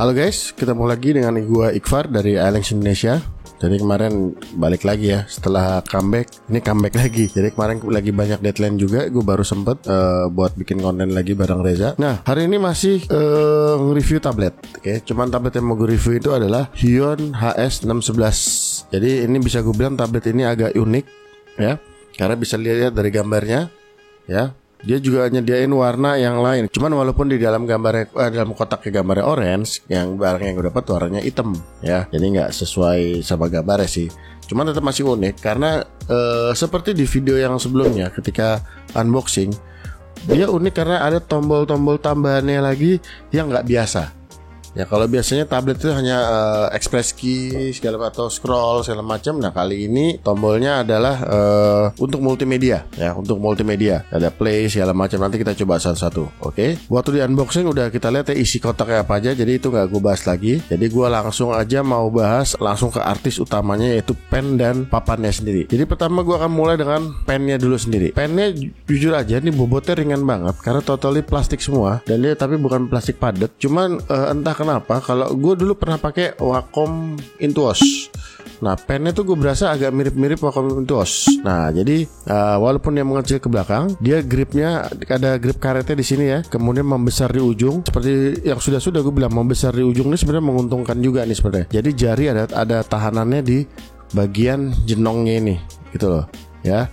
Halo guys, ketemu lagi dengan gua Iqfar dari iLinks Indonesia. Jadi kemarin balik lagi ya setelah comeback. Ini comeback lagi. Jadi kemarin lagi banyak deadline juga. Gue baru sempet buat bikin konten lagi bareng Reza. Nah hari ini masih nge-review tablet. Oke, cuman tablet yang mau gue review itu adalah Huion HS611. Jadi ini bisa gue bilang tablet ini agak unik ya, karena bisa lihat dari gambarnya ya. Dia juga nyediain warna yang lain. Cuman walaupun di dalam gambarnya dalam kotaknya gambarnya orange, yang barang yang gue dapat warnanya hitam ya. Jadi nggak sesuai sama gambarnya sih. Cuman tetap masih unik karena seperti di video yang sebelumnya ketika unboxing, dia unik karena ada tombol-tombol tambahannya lagi yang nggak biasa. Ya kalau biasanya tablet itu hanya express key segala atau scroll segala macam. Nah kali ini tombolnya adalah untuk multimedia ya, untuk multimedia. Ada play segala macam. Nanti kita coba satu-satu. Oke. Waktu di unboxing udah kita lihat ya isi kotaknya apa aja. Jadi itu nggak gue bahas lagi. Jadi gue langsung aja mau bahas langsung ke artis utamanya, yaitu pen dan papannya sendiri. Jadi pertama gue akan mulai dengan pennya dulu sendiri. Pennya jujur aja nih bobotnya ringan banget karena totally plastik semua, dan dia tapi bukan plastik padat. Cuman entah kenapa kalau gue dulu pernah pakai Wacom Intuos. Nah pennya tuh gue berasa agak mirip-mirip Wacom Intuos. Nah jadi walaupun dia mengecil ke belakang, dia gripnya ada grip karetnya di sini ya. Kemudian membesar di ujung. Seperti yang sudah gue bilang, membesar di ujung ini sebenarnya menguntungkan juga nih sebenarnya. Jadi jari ada tahanannya di bagian jenongnya ini, gitu loh ya.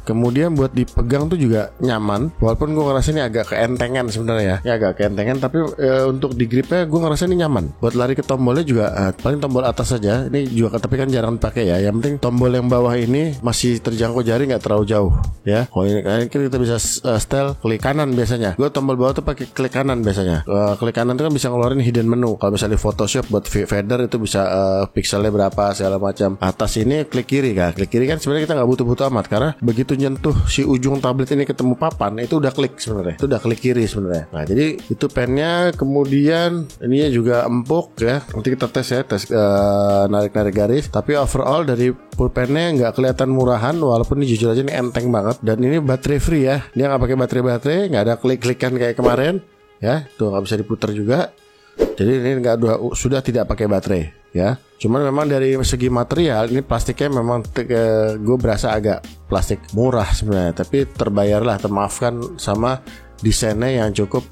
Kemudian buat dipegang tuh juga nyaman. Walaupun gue ngerasa ini agak keentengan sebenarnya ya agak keentengan. Tapi untuk di gripnya gue ngerasa ini nyaman. Buat lari ke tombolnya juga paling tombol atas saja. Ini juga tapi kan jarang dipakai ya. Yang penting tombol yang bawah ini masih terjangkau jari, nggak terlalu jauh ya. Kalau ini kita bisa setel klik kanan biasanya. Gue tombol bawah tuh pakai klik kanan biasanya. Klik kanan itu kan bisa ngeluarin hidden menu. Kalau misalnya di Photoshop buat fader itu bisa pixelnya berapa segala macam. Atas ini klik kiri kan. Klik kiri kan sebenarnya kita nggak butuh-butuh amat, karena begitu nyentuh si ujung tablet ini ketemu papan itu udah klik sebenarnya. Itu udah klik kiri sebenarnya. Nah, jadi itu pennya. Kemudian ininya juga empuk ya. Nanti kita tes ya, narik-narik garis. Tapi overall dari pulpennya nggak kelihatan murahan, walaupun ini jujur aja ini enteng banget. Dan ini baterai free ya. Dia nggak pakai baterai, nggak ada klik-klikan kayak kemarin ya. Tuh nggak bisa diputar juga. Jadi ini sudah tidak pakai baterai ya. Cuman memang dari segi material ini plastiknya memang gue berasa agak plastik murah sebenarnya, tapi terbayarlah, termaafkan sama desainnya yang cukup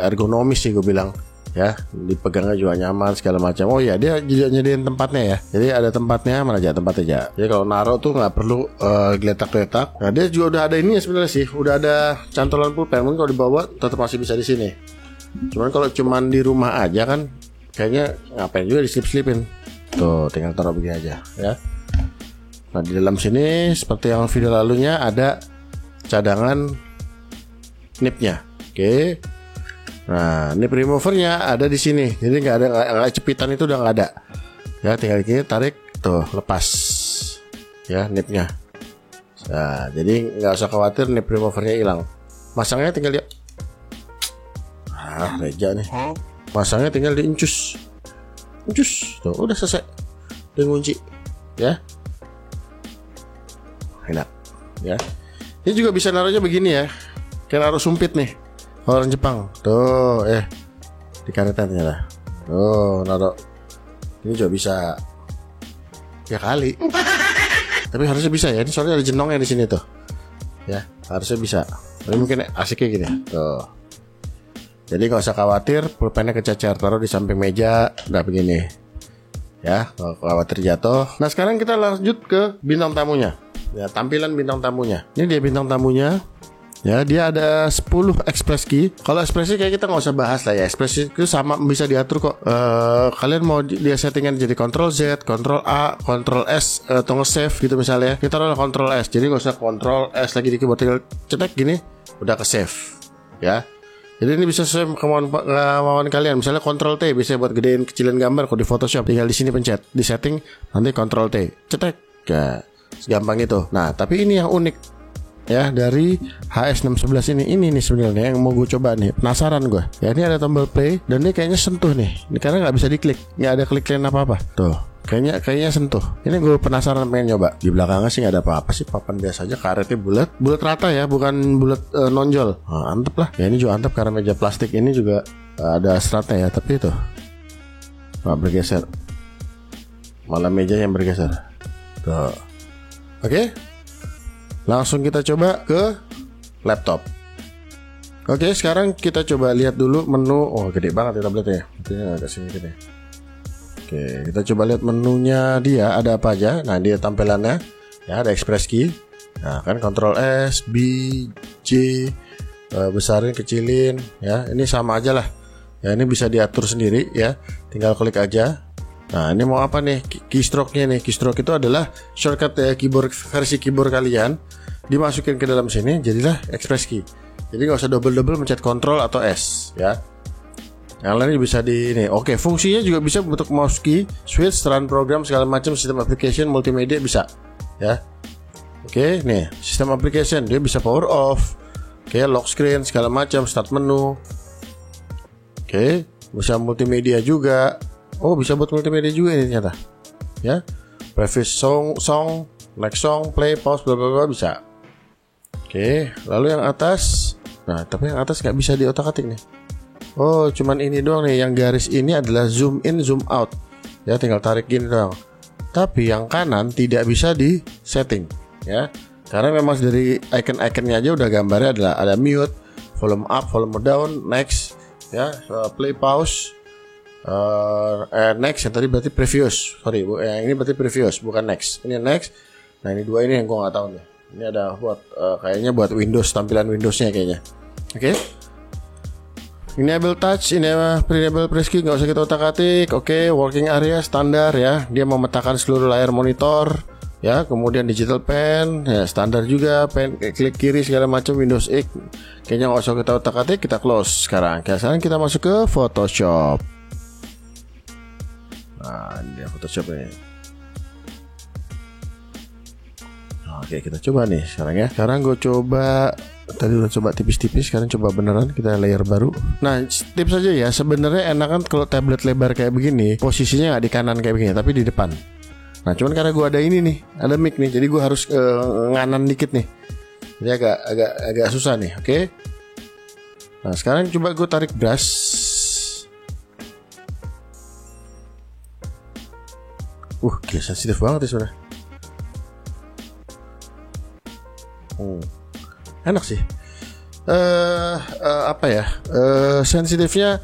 ergonomis sih gue bilang ya. Dipegangnya juga nyaman segala macam. Oh ya, dia juga nyediain tempatnya ya. Jadi ada tempatnya, mana aja tempatnya aja. Jadi kalau naruh tuh nggak perlu geletak-geletak. Nah dia juga udah ada ini ya sebenarnya sih. Udah ada cantolan pulpen. Mungkin kalau dibawa tetap masih bisa di sini. Cuman kalau cuman di rumah aja kan kayaknya ngapain juga diselip-selipin. Tuh tinggal taruh begini aja ya. Nah di dalam sini seperti yang video lalunya ada cadangan nipnya. Oke. Nah nip removernya ada di sini. Jadi nggak cepitan itu udah nggak ada. Ya tinggal gini tarik tuh lepas ya nipnya. Nah jadi nggak usah khawatir nip removernya hilang. Masangnya tinggal lihat. Reja nih. Masangnya tinggal diincus. Tuh udah selesai. Dia ngunci ya. Enak ya. Ini juga bisa naruhnya begini ya. Kayak naruh sumpit nih. Orang Jepang. Tuh di karetan ternyata. Tuh naruh. Ini juga bisa. Ya kali. Tapi harusnya bisa ya. Ini soalnya ada jenongnya di sini tuh. Ya, harusnya bisa. Tapi mungkin asiknya gini. Tuh. Jadi gak usah khawatir pulpennya kececer, taruh di samping meja, udah begini ya, gak khawatir jatuh. Nah sekarang kita lanjut ke bintang tamunya ya, tampilan bintang tamunya. Ini dia bintang tamunya ya, dia ada 10 express key. Kalau express key kayak kita gak usah bahas lah ya. Express key itu sama, bisa diatur kok. Kalian mau dia settingan jadi Ctrl Z, Ctrl A, Ctrl S atau nge-save gitu misalnya. Kita taruh Ctrl S, jadi gak usah Ctrl S lagi di keyboard, tinggal cetek gini udah ke save ya. Jadi ini bisa sesuai kemauan kalian. Misalnya Ctrl T bisa buat gedein kecilin gambar. Kalau di Photoshop tinggal di sini pencet di setting, nanti Ctrl T cetek ya, segampang itu. Nah tapi ini yang unik ya dari HS611 ini nih sebenarnya yang mau gue coba nih. Penasaran gue ya. Ini ada tombol play dan ini kayaknya sentuh nih. Ini karena nggak bisa diklik, nggak ada klik-klikan apa-apa tuh. Kayaknya sentuh. Ini gue penasaran pengen nyoba. Di belakangnya sih nggak ada apa-apa sih, papan biasa aja, karetnya bulat rata ya, bukan bulat nonjol. Nah, antep lah. Ya ini juga antep karena meja plastik ini juga ada seratnya ya, tapi itu Nggak bergeser, malah meja yang bergeser. Tuh. Oke, langsung kita coba ke laptop. Oke, sekarang kita coba lihat dulu menu. Oh, gede banget ya tabletnya. Artinya agak sedikit ya. Oke, kita coba lihat menunya dia ada apa aja. Nah, dia tampilannya ya ada express key. Nah, kan Ctrl S, B, J, besarin, kecilin ya. Ini sama aja lah. Ya, ini bisa diatur sendiri ya. Tinggal klik aja. Nah, ini mau apa nih? Keystroke-nya nih. Keystroke itu adalah shortcut keyboard versi keyboard kalian. Dimasukin ke dalam sini jadilah express key. Jadi nggak usah double-double mencet Ctrl atau S ya. Yang lain bisa di ini. Oke, fungsinya juga bisa bentuk mouse key, switch, run program segala macam, sistem application, multimedia bisa ya. Oke, nih sistem application dia bisa power off, oke, lock screen segala macam, start menu. Oke, bisa multimedia juga. Oh, bisa buat multimedia juga ini ternyata. Ya. Previous song, next song, play, pause, bla bla bla bisa. Oke, lalu yang atas. Nah, tapi yang atas nggak bisa diotak-atik nih. Oh, cuman ini doang nih. Yang garis ini adalah zoom in, zoom out. Ya, tinggal tarik gini doang. Tapi yang kanan tidak bisa di setting, ya. Karena memang dari icon-iconnya aja udah gambarnya adalah ada mute, volume up, volume down, next, ya, play, pause, next. Yang tadi berarti previous. Sorry, yang ini berarti previous, bukan next. Ini next. Nah, ini dua ini yang gua nggak tahu nih. Ini ada buat kayaknya buat Windows, tampilan Windowsnya kayaknya. Oke. Enable touch, enable press key nggak usah kita otak-atik. Oke, working area standar ya. Dia memetakan seluruh layar monitor ya. Kemudian digital pen ya, standar juga. Pen klik kiri segala macam, Windows X. Kayaknya nggak usah kita otak-atik. Kita close sekarang. Sekarang kita masuk ke Photoshop. Nah, ini dia Photoshop ini. Oke, kita coba nih sekarang ya. Sekarang gue coba, tadi udah coba tipis-tipis, sekarang coba beneran kita layer baru. Nah, tips aja ya, sebenarnya enakan kalau tablet lebar kayak begini, posisinya nggak di kanan kayak begini, tapi di depan. Nah, cuman karena gue ada ini nih, ada mic nih, jadi gue harus nganan dikit nih. Jadi agak susah nih, oke? Nah, sekarang coba gue tarik brush. Gila sensitif banget ya sebenarnya. Enak sih. Apa ya? Sensitifnya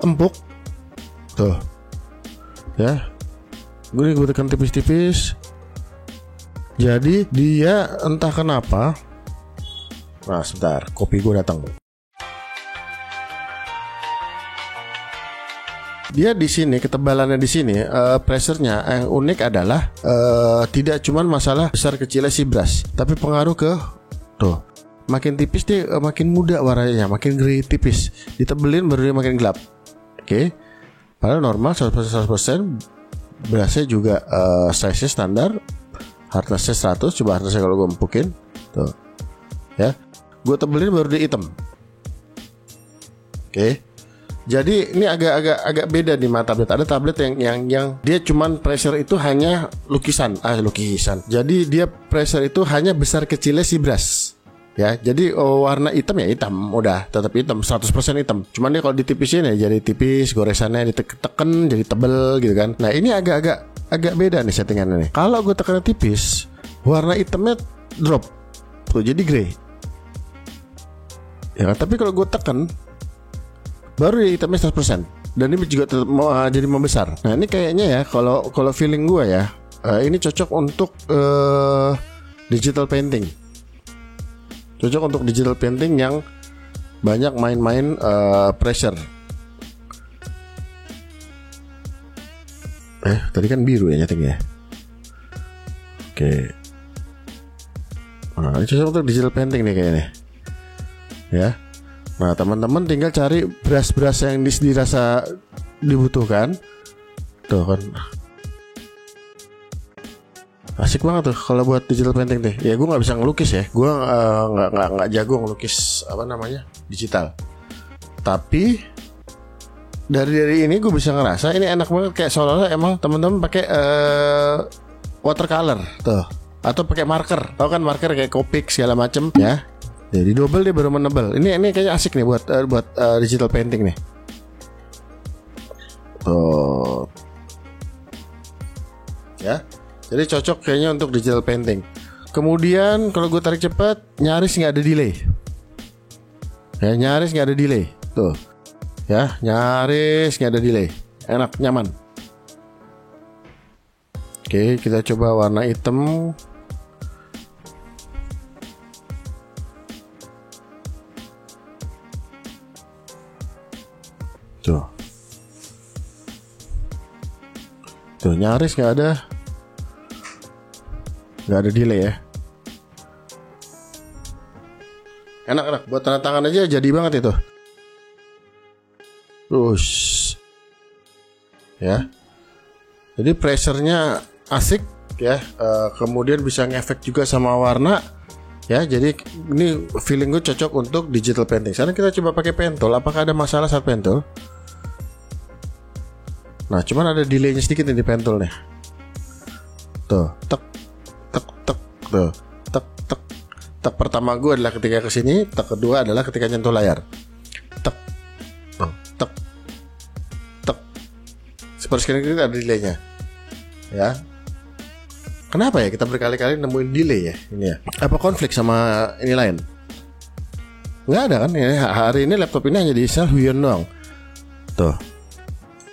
empuk. Tuh. Ya. Gue tekan tipis-tipis. Jadi dia entah kenapa. Nah, sebentar, kopi gue datang. Dia di sini ketebalannya di sini, pressure-nya yang unik adalah tidak cuman masalah besar kecilnya si brush, tapi pengaruh ke tuh. Makin tipis dia makin muda warnanya, makin grey tipis. Ditebelin baru dia makin gelap. Oke. Padahal normal 100% brushnya juga size-nya standar. Hardness-nya 100, coba hardness-nya kalau gue empukin. Tuh. Ya. Gue tebelin baru dia hitam. Oke. Jadi ini agak beda di mata tablet. Ada tablet yang dia cuman pressure itu hanya lukisan. Jadi dia pressure itu hanya besar kecilnya si brush. Ya, jadi warna hitam ya hitam, udah tetap hitam, 100% hitam. Cuman dia kalau ditipisin ya jadi tipis, goresannya diteken jadi tebel gitu kan. Nah, ini agak beda nih settingannya nih. Kalau gue tekan tipis, warna hitamnya drop. Tuh jadi grey. Ya, tapi kalau gue tekan baru ya hitamnya 100%. Dan ini juga tetap jadi membesar. Nah, ini kayaknya ya kalau feeling gue ya, ini cocok untuk digital painting. Cocok untuk digital painting yang banyak main-main pressure. Tadi kan biru ya nyetingnya. Oke. Nah, ini cocok untuk digital painting nih kayaknya. Ya. Nah, teman-teman tinggal cari brush-brush yang dirasa dibutuhkan. Tuh kan. Asik banget tuh kalau buat digital painting deh. Ya gue nggak bisa ngelukis ya. Gue nggak jago ngelukis digital. Tapi dari ini gue bisa ngerasa ini enak banget, kayak seolah-olah emang teman-teman pakai watercolor tuh atau pakai marker. Tahu kan marker kayak Copic segala macem ya. Jadi double dia baru menebal. Ini kayaknya asik nih buat digital painting nih. Tuh. ya. Jadi cocok kayaknya untuk digital painting. Kemudian kalau gue tarik cepat, nyaris nggak ada delay. Ya, nyaris nggak ada delay. Tuh, ya, nyaris nggak ada delay. Enak, nyaman. Oke, kita coba warna hitam. Tuh, tuh nyaris nggak ada delay ya. Enak buat tanda tangan aja jadi banget itu. Terus ya, jadi pressure-nya asik ya. Kemudian bisa ngefek juga sama warna ya. Jadi ini feeling gue cocok untuk digital painting. Sekarang kita coba pakai pen tool. Apakah ada masalah saat pen tool? Nah, cuman ada delaynya sedikit nih di pen tool nih. Tuh, tek tek tek, tuh, tek tek. Tek pertama gue adalah ketika kesini, tek kedua adalah ketika nyentuh layar. Tek, tek, tek. Seperti sekarang kita ada delaynya, ya. Kenapa ya kita berkali-kali nemuin delay ya ini ya? Apa konflik sama ini lain? Nggak ada kan? Ya, hari ini laptop ini hanya diinstal Huion doang. Tuh.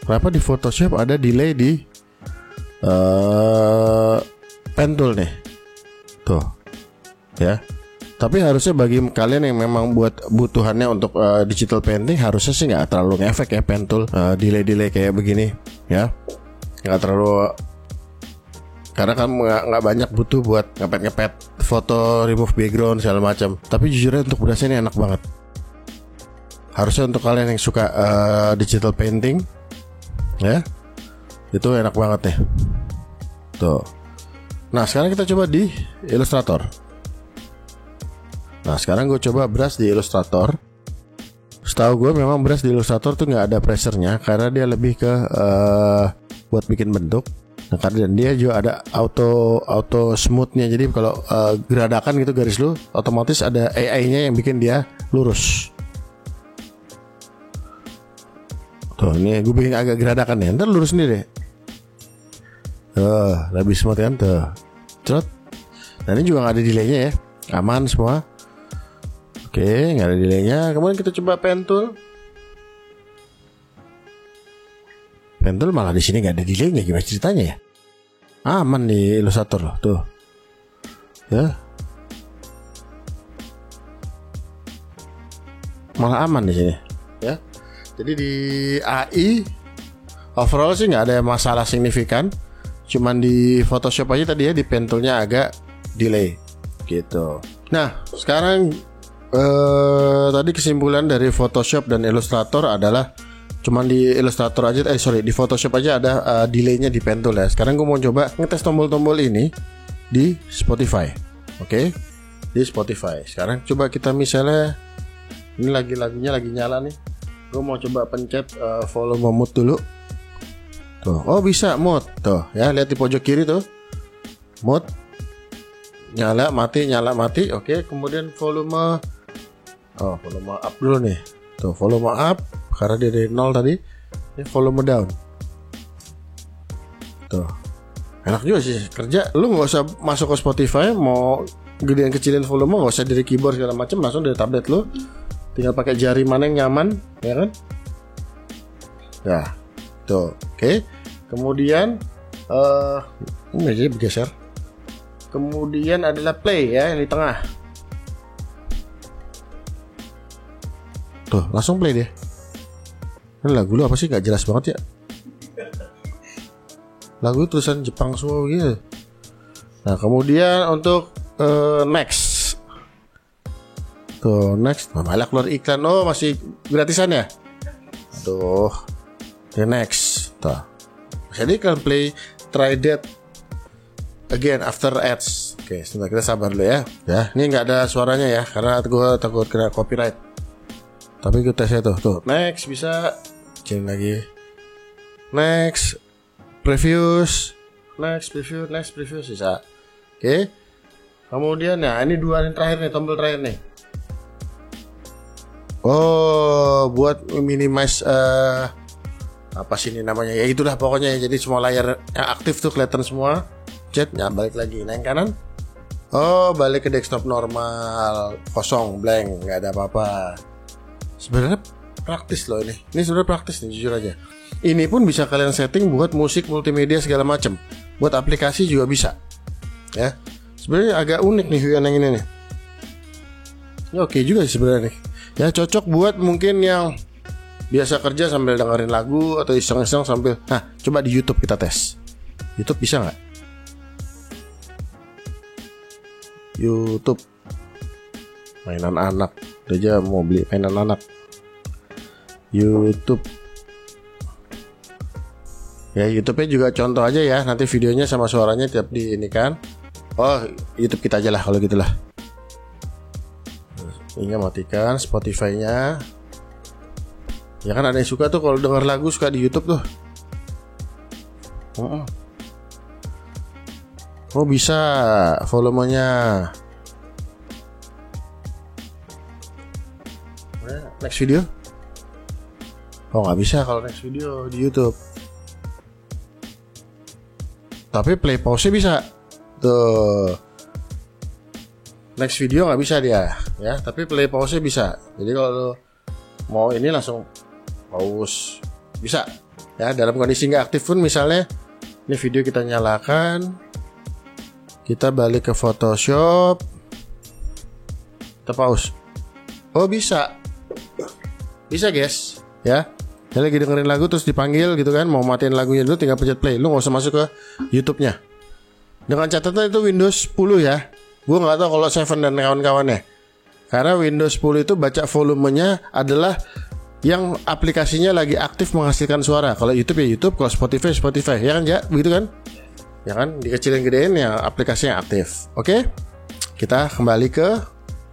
Kenapa di Photoshop ada delay di pen tool nih? Tuh, ya. Tapi harusnya bagi kalian yang memang buat butuhannya untuk digital painting, harusnya sih nggak terlalu ngefek ya pen tool delay kayak begini, ya. Nggak terlalu, karena kan nggak banyak butuh buat ngepet foto, remove background segala macam. Tapi jujurnya untuk berasa ini enak banget. Harusnya untuk kalian yang suka digital painting, ya, itu enak banget nih. Tuh. Nah, sekarang kita coba di Illustrator. Nah, sekarang gue coba brush di Illustrator. Setahu gue memang brush di Illustrator tuh nggak ada pressure-nya, karena dia lebih ke buat bikin bentuk. Nah, karena dia juga ada auto smooth-nya. Jadi kalau geradakan gitu garis lu, otomatis ada AI-nya yang bikin dia lurus. Tuh, ini gue bikin agak geradakan ya, ntar lurus sendiri. Lebih smooth kan tuh. Cerot. Nah, ini juga nggak ada delaynya ya, aman semua. Oke, nggak ada delaynya. Kemudian kita coba pen tool. Pen tool malah di sini nggak ada delaynya, gimana ceritanya ya? Aman di Illustrator loh, tuh. Ya. Malah aman di sini, ya. Jadi di AI overall sih nggak ada masalah signifikan. Cuman di Photoshop aja tadi ya, di pen toolnya agak delay gitu. Nah, sekarang tadi kesimpulan dari Photoshop dan Illustrator adalah cuman di Illustrator aja, di Photoshop aja ada delaynya di pen tool ya. Sekarang gue mau coba ngetes tombol-tombol ini di Spotify. Oke, di Spotify. Sekarang coba kita misalnya, ini lagunya lagi nyala nih. Gue mau coba pencet volume mode dulu. Tuh, oh bisa mode. Tuh, ya lihat di pojok kiri tuh. Mode nyala mati. Oke, kemudian volume up dulu nih. Tuh, volume up karena dia dari 0 tadi. Ini volume down. Tuh. Enak juga sih kerja. Lu nggak usah masuk ke Spotify, mau gedein kecilin volume nggak usah dari keyboard segala macam, langsung dari tablet lu. Tinggal pakai jari mana yang nyaman, ya kan? Ya, tuh, oke. Kemudian, ini aja bergeser. Kemudian adalah play ya, yang di tengah. Tuh, langsung play dia. Ini lagu lu apa sih? Gak jelas banget ya. Lagu tulisan Jepang semua gitu. Nah, kemudian untuk next. Tuh, next. Malah keluar iklan. Oh, masih gratisan ya? Tuh. The next. Tuh. Jadi kan play try that again after ads. Oke, sebentar kita sabar dulu ya. Ya, ini nggak ada suaranya ya, karena gue takut kena copyright. Tapi gue tesnya tuh. Next bisa. Cek lagi. Next. Previews. Next previews bisa. Oke. Kemudian ya, ini dua yang terakhir nih, tombol terakhir nih. Oh, buat minimize apa sih ini namanya, ya itulah pokoknya. Jadi semua layar yang aktif tuh kelihatan semua. Chat, ya balik lagi. Nah yang kanan, oh balik ke desktop normal, kosong, blank, nggak ada apa-apa. Sebenarnya praktis loh ini. Ini sebenarnya praktis nih, jujur aja. Ini pun bisa kalian setting buat musik, multimedia segala macam. Buat aplikasi juga bisa. Ya, sebenarnya agak unik nih Huion yang ini nih. Ya, oke juga sih sebenarnya nih. Ya cocok buat mungkin yang biasa kerja sambil dengerin lagu atau iseng-iseng sambil. Nah, coba di YouTube kita tes. YouTube bisa nggak? YouTube mainan anak. Udah aja mau beli mainan anak. YouTube. Ya YouTube-nya juga contoh aja ya. Nanti videonya sama suaranya tiap di ini kan. Oh, YouTube kita aja lah kalau gitulah. Ini matikan Spotify-nya. Ya kan ada yang suka tuh kalau denger lagu suka di YouTube tuh. Oh bisa volumenya. Next video. Oh nggak bisa kalau next video di YouTube. Tapi play pause bisa. Tuh. Next video nggak bisa dia, ya. Tapi play pause bisa. Jadi kalau mau ini langsung pause bisa. Ya dalam kondisi nggak aktif pun misalnya, ini video kita nyalakan, kita balik ke Photoshop, kita pause. Oh bisa guys, ya. Dia lagi dengerin lagu terus dipanggil gitu kan, mau matiin lagunya dulu tinggal pencet play. Lu nggak usah masuk ke YouTube-nya. Dengan catatan itu Windows 10 ya. Gue nggak tahu kalau 7 dan kawan-kawannya. Karena Windows 10 itu baca volumenya adalah yang aplikasinya lagi aktif menghasilkan suara. Kalau YouTube ya YouTube, kalau Spotify ya kan ya, begitu kan? Ya kan, dikecilin gedein ya aplikasinya aktif. Oke? Kita kembali ke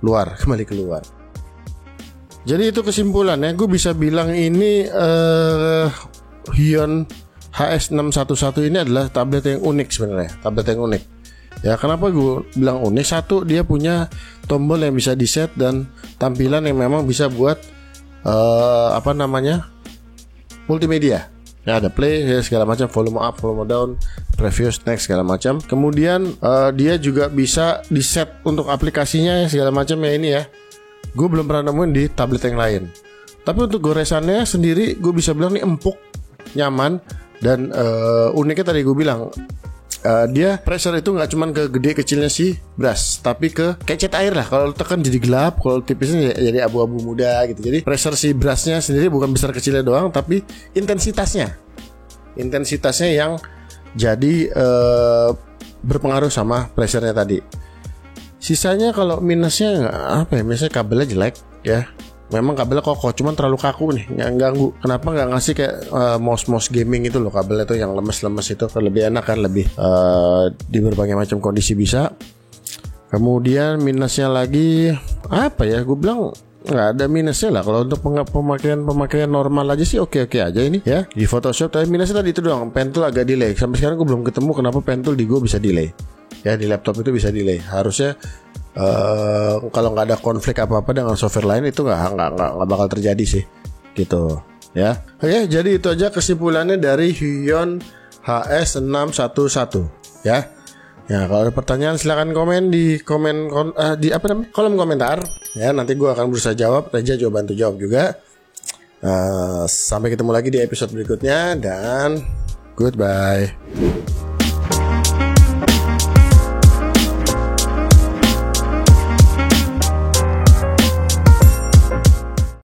luar. Jadi itu kesimpulannya, gue bisa bilang ini Huion HS611 ini adalah tablet yang unik sebenarnya, Ya kenapa gue bilang unik? Satu, dia punya tombol yang bisa di set dan tampilan yang memang bisa buat multimedia. Ya ada play ya, segala macam, volume up, volume down, previous, next segala macam. Kemudian dia juga bisa di set untuk aplikasinya segala macam ya ini ya. Gue belum pernah nemuin di tablet yang lain. Tapi untuk goresannya sendiri gue bisa bilang ini empuk, nyaman, dan uniknya tadi gue bilang dia pressure itu nggak cuman ke gede kecilnya si brush, tapi ke kayak cat air lah. Kalau tekan jadi gelap, kalau tipisnya jadi abu-abu muda gitu. Jadi pressure si brushnya sendiri bukan besar kecilnya doang, tapi intensitasnya yang jadi berpengaruh sama pressure-nya tadi. Sisanya kalau minusnya apa ya? Misalnya kabelnya jelek ya. Memang kabelnya kokoh, cuman terlalu kaku nih, nggak ganggu. Kenapa nggak ngasih kayak mouse gaming itu loh, kabelnya tuh yang lemes-lemes itu lebih enak kan, lebih di berbagai macam kondisi bisa. Kemudian minusnya lagi apa ya? Gue bilang nggak ada minusnya lah. Kalau untuk pemakaian normal aja sih oke aja ini ya di Photoshop. Tapi minusnya tadi itu doang, pen tool agak delay. Sampai sekarang gue belum ketemu kenapa pen tool di gue bisa delay. Ya di laptop itu bisa delay. Harusnya kalau nggak ada konflik apa-apa dengan software lain itu nggak bakal terjadi sih, gitu ya. Oke, jadi itu aja kesimpulannya dari Huion HS611 ya. Ya kalau ada pertanyaan silahkan komen di kolom komentar ya. Nanti gue akan berusaha jawab. Reja juga bantu jawab juga. Sampai ketemu lagi di episode berikutnya dan goodbye.